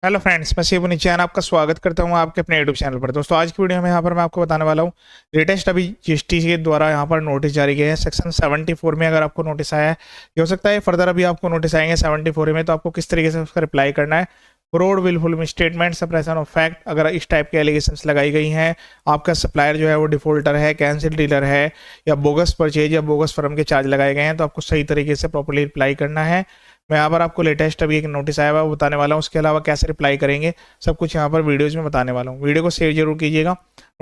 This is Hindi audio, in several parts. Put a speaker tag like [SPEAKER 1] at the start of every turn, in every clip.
[SPEAKER 1] हेलो फ्रेंड्स, मैं शिव नीचान आपका स्वागत करता हूं आपके अपने यूट्यूब चैनल पर। दोस्तों, आज की वीडियो में यहाँ पर मैं आपको बताने वाला हूं लेटेस्ट अभी जीएसटी के द्वारा यहाँ पर नोटिस जारी किया है सेक्शन 74 में। अगर आपको नोटिस आया है, ये हो सकता है फर्दर अभी आपको नोटिस आएंगे 74 में, तो आपको किस तरीके से उसका रिप्लाई करना है। Fraud, wilful misstatement, suppression of fact, अगर इस टाइप के एलिगेशंस लगाई गई हैं, आपका सप्लायर जो है वो डिफॉल्टर है, कैंसिल डीलर है, या बोगस परचेज या बोगस फर्म के चार्ज लगाए गए हैं, तो आपको सही तरीके से प्रॉपर्ली रिप्लाई करना है। मैं यहाँ पर आपको लेटेस्ट अभी एक नोटिस आया हुआ है वो बताने वाला हूँ। उसके अलावा कैसे रिप्लाई करेंगे सब कुछ यहाँ पर वीडियोज में बताने वाला हूँ। वीडियो को सेव जरूर कीजिएगा।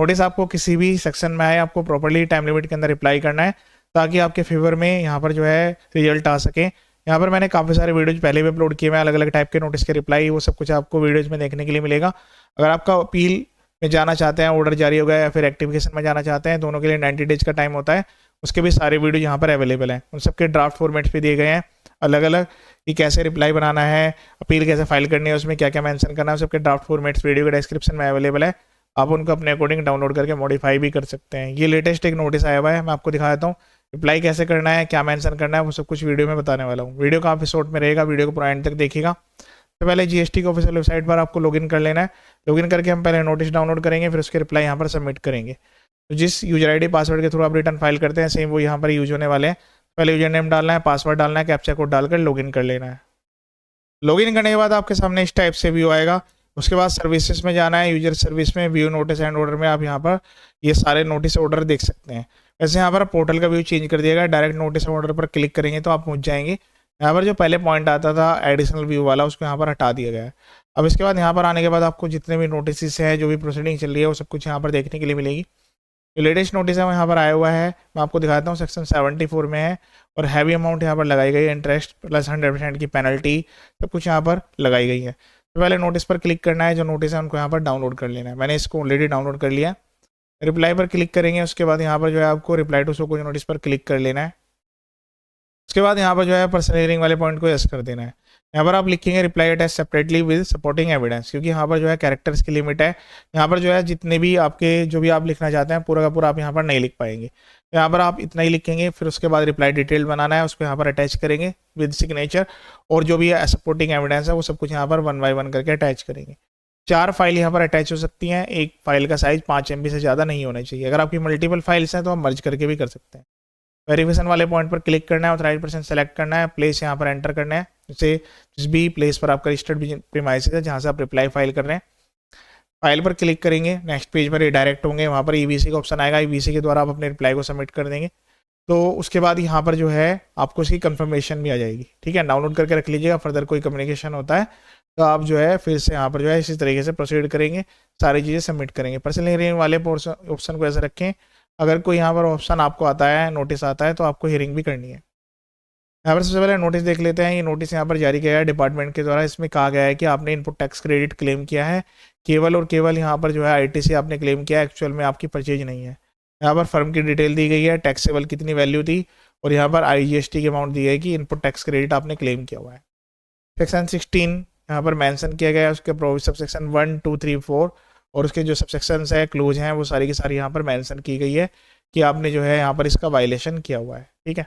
[SPEAKER 1] नोटिस आपको किसी भी सेक्शन में आए, आपको प्रॉपर्ली टाइम लिमिट के अंदर रिप्लाई करना है, ताकि आपके फेवर में यहाँ पर जो है रिजल्ट आ सके। यहाँ पर मैंने काफ़ी सारे वीडियोज पहले भी अपलोड किए हैं, अलग अलग टाइप के नोटिस के रिप्लाई, वो सब कुछ आपको वीडियोज में देखने के लिए मिलेगा। अगर आपका अपील में जाना चाहते हैं, ऑर्डर जारी हो गया, या फिर एक्टिफिकेशन में जाना चाहते हैं, दोनों के लिए 90 डेज का टाइम होता है। उसके भी सारे वीडियो यहाँ पर अवेलेबल हैं। उन सबके ड्राफ्ट फॉर्मेट्स भी दिए गए हैं अलग अलग, कि कैसे रिप्लाई बनाना है, अपील कैसे फाइल करनी है, उसमें क्या क्या मेंशन करना है, सबके ड्राफ्ट फॉर्मेट्स वीडियो के डिस्क्रिप्शन में अवेलेबल है। आप उनको अपने अकॉर्डिंग डाउनलोड करके मॉडिफाई भी कर सकते हैं। ये लेटेस्ट एक नोटिस आया हुआ है, मैं आपको दिखाता हूँ। रिप्लाई कैसे करना है, क्या मेंशन करना है, वो सब कुछ वीडियो में बताने वाला हूँ। वीडियो काफ़ी शॉर्ट में रहेगा, वीडियो को पूरा एंड तक देखिएगा। तो पहले जीएसटी की ऑफिशियल वेबसाइट पर आपको लॉगिन कर लेना है। लॉगिन करके हम पहले नोटिस डाउनलोड करेंगे, फिर उसके रिप्लाई यहाँ पर सबमिट करेंगे। तो जिस यूजर आईडी पासवर्ड के थ्रू आप रिटर्न फाइल करते हैं, सेम वो यहाँ पर यूज होने वाले हैं। पहले यूजर नेम डालना है, पासवर्ड डालना है, कैप्चा कोड डालकर लॉगिन कर लेना है। लॉगिन करने के बाद आपके सामने इस टाइप से व्यू आएगा। उसके बाद सर्विसेज में जाना है, यूजर सर्विस में, व्यू नोटिस एंड ऑर्डर में आप यहाँ पर ये सारे नोटिस ऑर्डर देख सकते हैं। वैसे यहाँ पर पोर्टल का व्यू चेंज कर दिया गया, डायरेक्ट नोटिस ऑर्डर पर क्लिक करेंगे तो आप पहुँच जाएंगे। यहाँ पर जो पहले पॉइंट आता था एडिशनल व्यू वाला, उसको यहाँ पर हटा दिया गया है। अब इसके बाद यहाँ पर आने के बाद आपको जितने भी नोटिस हैं, जो भी प्रोसीडिंग चल रही है, वो सब कुछ यहाँ पर देखने के लिए मिलेगी। जो लेटेस्ट नोटिस है वो यहाँ पर आया हुआ है, मैं आपको दिखाता हूँ। सेक्शन 74 में है और हैवी अमाउंट यहाँ पर लगाई गई है, इंटरेस्ट प्लस 100% की पेनल्टी, सब कुछ यहाँ पर लगाई गई है। तो पहले नोटिस पर क्लिक करना है, जो नोटिस है उनको यहाँ पर डाउनलोड कर लेना है। मैंने इसको ऑलरेडी डाउनलोड कर लिया। रिप्लाई पर क्लिक करेंगे, उसके बाद यहाँ पर जो है आपको रिप्लाई टू शो को नोटिस पर क्लिक कर लेना है। उसके बाद यहाँ पर जो है पर्सनल हियरिंग वाले पॉइंट को यस कर देना है। यहाँ पर आप लिखेंगे reply attach separately with supporting evidence, क्योंकि यहाँ पर जो है कैरेक्टर्स की लिमिट है। यहाँ पर जो है जितने भी आपके जो भी आप लिखना चाहते हैं पूरा का पूरा आप यहाँ पर नहीं लिख पाएंगे। तो यहाँ पर आप इतना ही लिखेंगे, फिर उसके बाद रिप्लाई डिटेल बनाना है, उसको यहाँ पर अटैच करेंगे विद सिग्नेचर, और जो भी सपोर्टिंग एविडेंस है वो सब कुछ यहाँ पर 1 बाय 1 करके अटैच करेंगे। 4 फाइल यहाँ पर अटैच हो सकती हैं। एक फाइल का साइज 5 MB से ज़्यादा नहीं होना चाहिए। अगर आपकी मल्टीपल फाइल्स हैं तो आप मर्ज करके भी कर सकते हैं। वेरिफिकेशन वाले पॉइंट पर क्लिक करना है, ऑथराइज्ड पर्सन सेलेक्ट करना है, प्लेस यहाँ पर एंटर करना है। जैसे जिस भी प्लेस पर आपका रजिस्टर्ड प्रीमाइसेस है जहाँ से आप रिप्लाई फाइल कर रहे हैं, फाइल पर क्लिक करेंगे, नेक्स्ट पेज पर रिडायरेक्ट होंगे। वहाँ पर ईवीसी का ऑप्शन आएगा, ईवीसी के द्वारा आप अपने रिप्लाई को सबमिट कर देंगे। तो उसके बाद यहाँ पर जो है आपको इसकी कंफर्मेशन भी आ जाएगी। ठीक है, डाउनलोड करके रख लीजिएगा। फर्दर कोई कम्युनिकेशन होता है तो आप जो है फिर से यहाँ पर जो है इसी तरीके से प्रोसीड करेंगे, सारी चीज़ें सबमिट करेंगे। पर्सनल हियरिंग वाले ऑप्शन को ऐसे रखें, अगर कोई यहाँ पर ऑप्शन आपको आता है, नोटिस आता है, तो आपको हियरिंग भी करनी है। यहाँ पर सबसे पहले नोटिस देख लेते हैं। ये नोटिस यहाँ पर जारी किया है डिपार्टमेंट के द्वारा। इसमें कहा गया है कि आपने इनपुट टैक्स क्रेडिट क्लेम किया है, केवल और केवल यहाँ पर जो है आईटीसी आपने क्लेम किया है, एक्चुअल में आपकी परचेज नहीं है। यहाँ पर फर्म की डिटेल दी गई है, टैक्सेबल कितनी वैल्यू थी, और यहाँ पर IGST की अमाउंट दी है कि इनपुट टैक्स क्रेडिट आपने क्लेम किया हुआ है। सेक्शन 16 यहाँ पर मेंशन किया गया है, उसके प्रोविजन सब सेक्शन 1, 2, 3, 4 और उसके जो सबसेक्शंस है, क्लोज हैं, वो सारी की सारी यहाँ पर मेंशन की गई है कि आपने जो है यहाँ पर इसका वायलेशन किया हुआ है। ठीक है,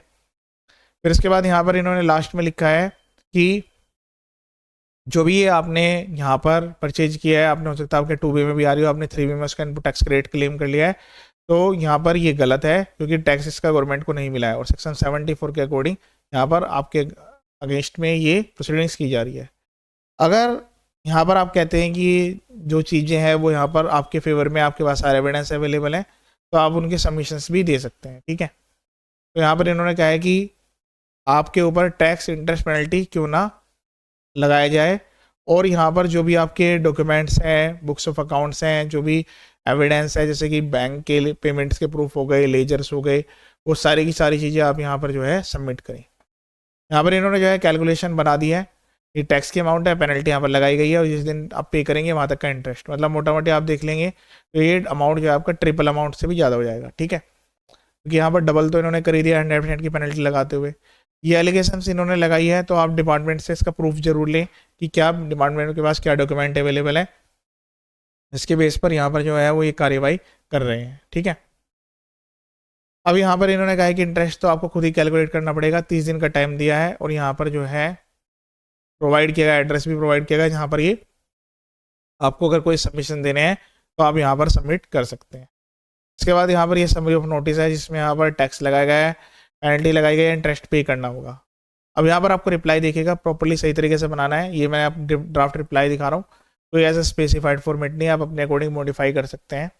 [SPEAKER 1] फिर इसके बाद यहाँ पर इन्होंने लास्ट में लिखा है कि जो भी ये आपने यहाँ पर परचेज किया है, आपने हो सकता है आपके 2B में भी आ रही हो, आपने 3B में उसका इनपुट टैक्स क्रेडिट क्लेम कर लिया है, तो यहाँ पर ये गलत है, क्योंकि टैक्स इसका गवर्नमेंट को नहीं मिला है। और सेक्शन 74 के अकॉर्डिंग यहाँ पर आपके अगेंस्ट में ये प्रोसीडिंग्स की जा रही है। अगर यहाँ पर आप कहते हैं कि जो चीज़ें हैं वो यहाँ पर आपके फेवर में, आपके पास सारे एविडेंस अवेलेबल हैं, तो आप उनके सबमिशंस भी दे सकते हैं। ठीक है, तो यहाँ पर इन्होंने कहा है कि आपके ऊपर टैक्स इंटरेस्ट पेनल्टी क्यों ना लगाया जाए, और यहाँ पर जो भी आपके डॉक्यूमेंट्स हैं, बुक्स ऑफ अकाउंट्स हैं, जो भी एविडेंस है, जैसे कि बैंक के पेमेंट्स के प्रूफ हो गए, लेजर्स हो गए, वो सारी की सारी चीज़ें आप यहाँ पर जो है सबमिट करें। यहाँ पर इन्होंने जो है कैलकुलेशन बना दी है। ये टैक्स की अमाउंट है, पेनल्टी यहाँ पर लगाई गई है, और जिस दिन आप पे करेंगे वहाँ तक का इंटरेस्ट, मतलब मोटा मोटी आप देख लेंगे तो ये अमाउंट जो है आपका ट्रिपल अमाउंट से भी ज़्यादा हो जाएगा। ठीक है, क्योंकि यहाँ पर डबल तो इन्होंने कर ही दिया 100% की पेनल्टी लगाते हुए। ये एलिगेशंस इन्होंने लगाई है, तो आप डिपार्टमेंट से इसका प्रूफ जरूर लें कि क्या डिपार्टमेंट के पास क्या डॉक्यूमेंट अवेलेबल है, इसके बेस पर यहाँ पर जो है वो ये कार्रवाई कर रहे हैं। ठीक है, अब यहाँ पर इन्होंने कहा है कि इंटरेस्ट तो आपको खुद ही कैलकुलेट करना पड़ेगा। 30 दिन का टाइम दिया है, और यहाँ पर जो है प्रोवाइड किया गया एड्रेस भी प्रोवाइड किया गया जहाँ पर ये आपको अगर कोई सबमिशन देने हैं तो आप यहाँ पर सबमिट कर सकते हैं। इसके बाद यहाँ पर ये समरी ऑफ नोटिस है जिसमें यहाँ पर टैक्स लगाया गया है, पेनल्टी लगाई गई है, इंटरेस्ट पे करना होगा। अब यहाँ पर आपको रिप्लाई दिखेगा, प्रॉपर्ली सही तरीके से बनाना है। ये मैं आप ड्राफ्ट रिप्लाई दिखा रहा हूँ, कोई ऐसा स्पेसिफाइड फॉर्मेट नहीं है, आप अपने अकॉर्डिंग मॉडिफाई कर सकते हैं।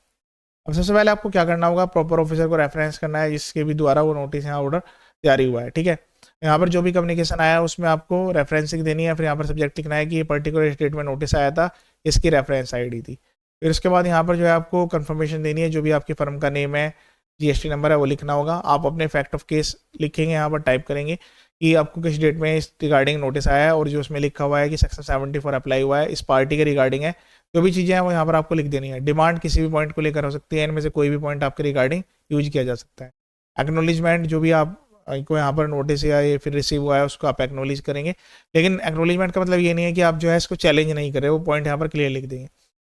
[SPEAKER 1] अब सबसे पहले आपको क्या करना होगा, प्रॉपर ऑफिसर को रेफरेंस करना है जिसके भी द्वारा वो नोटिस यहाँ ऑर्डर जारी हुआ है। ठीक है, यहाँ पर जो भी कम्युनिकेशन आया है उसमें आपको रेफरेंसिंग देनी है। फिर यहाँ पर सब्जेक्ट लिखना है कि ये पर्टिकुलर स्टेट में नोटिस आया था, इसकी रेफरेंस आईडी थी। फिर उसके बाद यहाँ पर जो है आपको कंफर्मेशन देनी है, जो भी आपकी फर्म का नेम है, जीएसटी नंबर है, वो लिखना होगा। आप अपने फैक्ट ऑफ केस लिखेंगे, यहाँ पर टाइप करेंगे कि आपको किस डेट में इस रिगार्डिंग नोटिस आया है और जो उसमें लिखा हुआ है कि सेक्शन 74 अप्लाई हुआ है, इस पार्टी के रिगार्डिंग है। जो भी चीज़ें हैं वो यहाँ पर आपको लिख देनी है। डिमांड किसी भी पॉइंट को लेकर हो सकती है, इनमें से कोई भी पॉइंट आपके रिगार्डिंग यूज किया जा सकता है। एक्नोलिजमेंट, जो भी आप को यहाँ पर नोटिस या ये फिर रिसीव हुआ है उसको आप एक्नोलिज करेंगे। लेकिन एक्नोलिजमेंट का मतलब ये नहीं है कि आप जो है इसको चैलेंज नहीं कर रहे, वो पॉइंट यहाँ पर क्लियर लिख देंगे।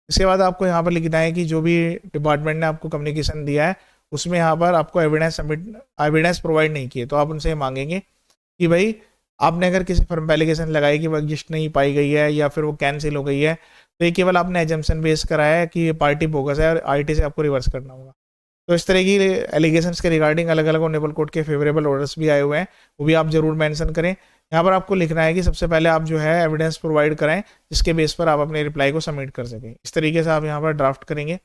[SPEAKER 1] इसके बाद आपको यहाँ पर लिखना है कि जो भी डिपार्टमेंट ने आपको कम्युनिकेशन दिया है उसमें यहाँ पर आपको एविडेंस प्रोवाइड नहीं किए, तो आप उनसे मांगेंगे कि भाई आपने अगर किसी फर्म पर एलिगेशन लगाई कि वो एग्जिस्ट नहीं पाई गई है या फिर वो कैंसिल हो गई है, तो ये केवल आपने एजम्पशन बेस कराया है कि ये पार्टी बोगस है और आईटी से आपको रिवर्स करना होगा। तो इस तरह की एलिगेशंस के रिगार्डिंग अलग अलग ऑनरेबल कोर्ट के फेवरेबल ऑर्डर्स भी आए हुए हैं, वो भी आप जरूर मेंशन करें। यहाँ पर आपको लिखना है कि सबसे पहले आप जो है एविडेंस प्रोवाइड कराएं जिसके बेस पर आप अपने रिप्लाई को सबमिट कर सकें। इस तरीके से आप यहाँ पर ड्राफ्ट करेंगे।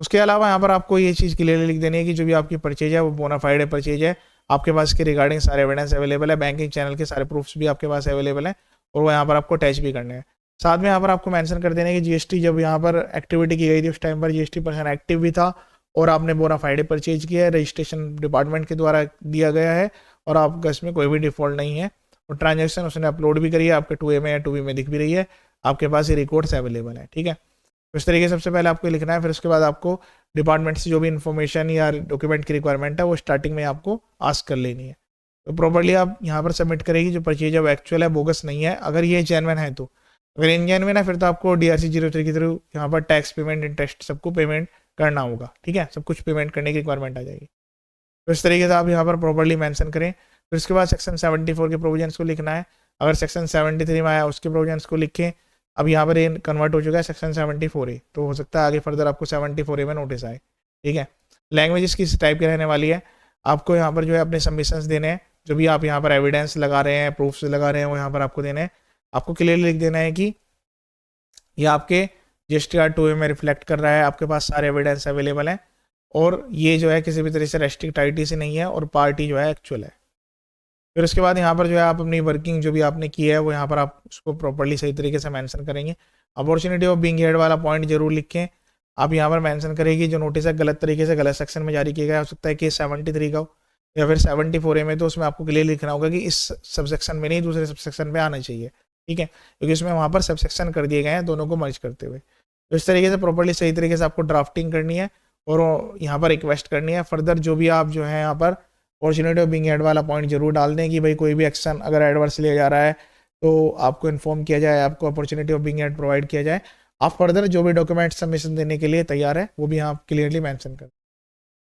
[SPEAKER 1] उसके अलावा यहाँ पर आपको ये चीज़ क्लियरली लिख देनी है कि जो भी आपकी परचेज है वो बोनाफाइड है परचेज है, आपके पास इसके रिगार्डिंग सारे एविडेंस अवेलेबल है, बैंकिंग चैनल के सारे प्रूफ्स भी आपके पास अवेलेबल है और वो यहाँ पर आपको अटैच भी करने हैं। साथ में यहाँ पर आपको मेंशन कर देना है कि जीएसटी जब यहाँ पर एक्टिविटी की गई थी उस टाइम पर जीएसटी पर्सन एक्टिव भी था और आपने बोनाफाइड परचेज किया है, रजिस्ट्रेशन डिपार्टमेंट के द्वारा दिया गया है और आपका इसमें कोई भी डिफॉल्ट नहीं है और ट्रांजेक्शन उसने अपलोड भी करी है, आपके 2A में या 2B में दिख भी रही है, आपके पास ये रिकॉर्ड्स अवेलेबल है। ठीक है, तो इस तरीके से सबसे पहले आपको लिखना है। फिर उसके बाद आपको डिपार्टमेंट से जो भी इन्फॉर्मेशन या डॉक्यूमेंट की रिक्वायरमेंट है वो स्टार्टिंग में आपको आस्क कर लेनी है। तो प्रॉपर्ली आप यहाँ पर सबमिट करेगी जो परचेज है वो एक्चुअल है, बोगस नहीं है। अगर ये जेन्युइन है तो, अगर इनजेन्युइन है फिर तो आपको DRC 03 के थ्रू यहाँ पर टैक्स पेमेंट, इंटरेस्ट सबको पेमेंट करना होगा। ठीक है, सब कुछ पेमेंट करने की रिक्वायरमेंट आ जाएगी। तो इस तरीके से आप यहाँ पर प्रॉपर्ली मेंशन करें। फिर उसके बाद सेक्शन 74 के प्रोविजंस को लिखना है। अगर सेक्शन 73 में आया उसके प्रोविजंस को लिखें। अब यहाँ पर ये कन्वर्ट हो चुका है सेक्शन 74A, तो हो सकता है आगे फर्दर आपको 74A में नोटिस आए। ठीक है, लैंग्वेज इसकी टाइप की रहने वाली है। आपको यहाँ पर जो है अपने सबमिशंस देने हैं, जो भी आप यहाँ पर एविडेंस लगा रहे हैं, प्रूफ्स लगा रहे हैं, वो यहाँ पर आपको देने हैं। आपको क्लियरली लिख देना है कि ये आपके GSTR 2A में रिफ्लेक्ट कर रहा है, आपके पास सारे एविडेंस अवेलेबल हैं और ये जो है किसी भी तरह से रेस्ट्रिक्ट आईटी से नहीं है और पार्टी जो है एक्चुअल है। फिर उसके बाद यहाँ पर जो है आप अपनी वर्किंग जो भी आपने की है वो यहाँ पर आप उसको प्रॉपर्ली सही तरीके से मेंशन करेंगे। अपॉर्चुनिटी ऑफ बीइंग हेड वाला पॉइंट जरूर लिखें। आप यहाँ पर मेंशन करेंगे जो नोटिस है गलत तरीके से गलत सेक्शन में जारी किया गया, हो सकता है कि 73 का हो या फिर 74A में, तो उसमें आपको क्लियर लिखना होगा कि इस सबसेक्शन में नहीं दूसरे सबसेक्शन में आना चाहिए। ठीक है, क्योंकि इसमें वहाँ पर सबसेक्शन कर दिए गए हैं दोनों को मर्ज करते हुए। तो इस तरीके से प्रॉपर्ली सही तरीके से आपको ड्राफ्टिंग करनी है और यहाँ पर रिक्वेस्ट करनी है। फर्दर जो भी आप जो है यहाँ पर अपॉर्चुनिटी ऑफ बीइंग हेड वाला पॉइंट जरूर डाल दें कि भाई कोई भी एक्शन अगर एडवर्स लिया जा रहा है तो आपको इन्फॉर्म किया जाए, आपको opportunity of being head provide किया जाए। आप फर्दर जो भी डॉक्यूमेंट सबमिशन देने के लिए तैयार है वो भी आप क्लियरली मेंशन करें।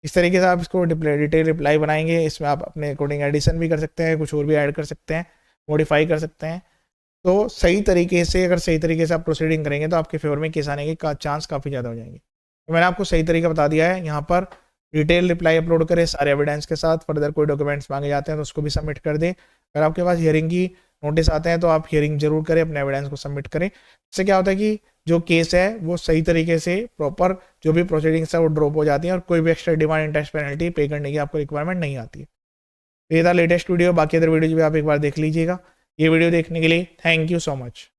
[SPEAKER 1] इस तरीके से आप इसको डिटेल रिप्लाई बनाएंगे। इसमें आप अपने अकॉर्डिंग एडिशन भी कर सकते हैं, कुछ और भी ऐड कर सकते हैं, मॉडिफाई कर सकते हैं। तो सही तरीके से अगर सही तरीके से आप प्रोसीडिंग करेंगे तो आपके फेवर में केस आने के चांस काफ़ी ज़्यादा हो जाएंगे। तो मैंने आपको सही तरीका बता दिया है। यहाँ पर डिटेल रिप्लाई अपलोड करें सारे एविडेंस के साथ। फर्दर कोई डॉक्यूमेंट्स मांगे जाते हैं तो उसको भी सबमिट कर दें। अगर आपके पास हियरिंग की नोटिस आते हैं तो आप हियरिंग जरूर करें, अपने एविडेंस को सबमिट करें। इससे क्या होता है कि जो केस है वो सही तरीके से प्रॉपर जो भी प्रोसीडिंग्स है वो ड्रॉप हो जाती है और कोई भी एक्स्ट्रा डिमांड, इंटरेस्ट, पेनल्टी पे करने की आपको रिक्वायरमेंट नहीं आती है। तो ये था लेटेस्ट वीडियो। बाकी अदर वीडियो भी आप एक बार देख लीजिएगा। ये वीडियो देखने के लिए थैंक यू सो मच।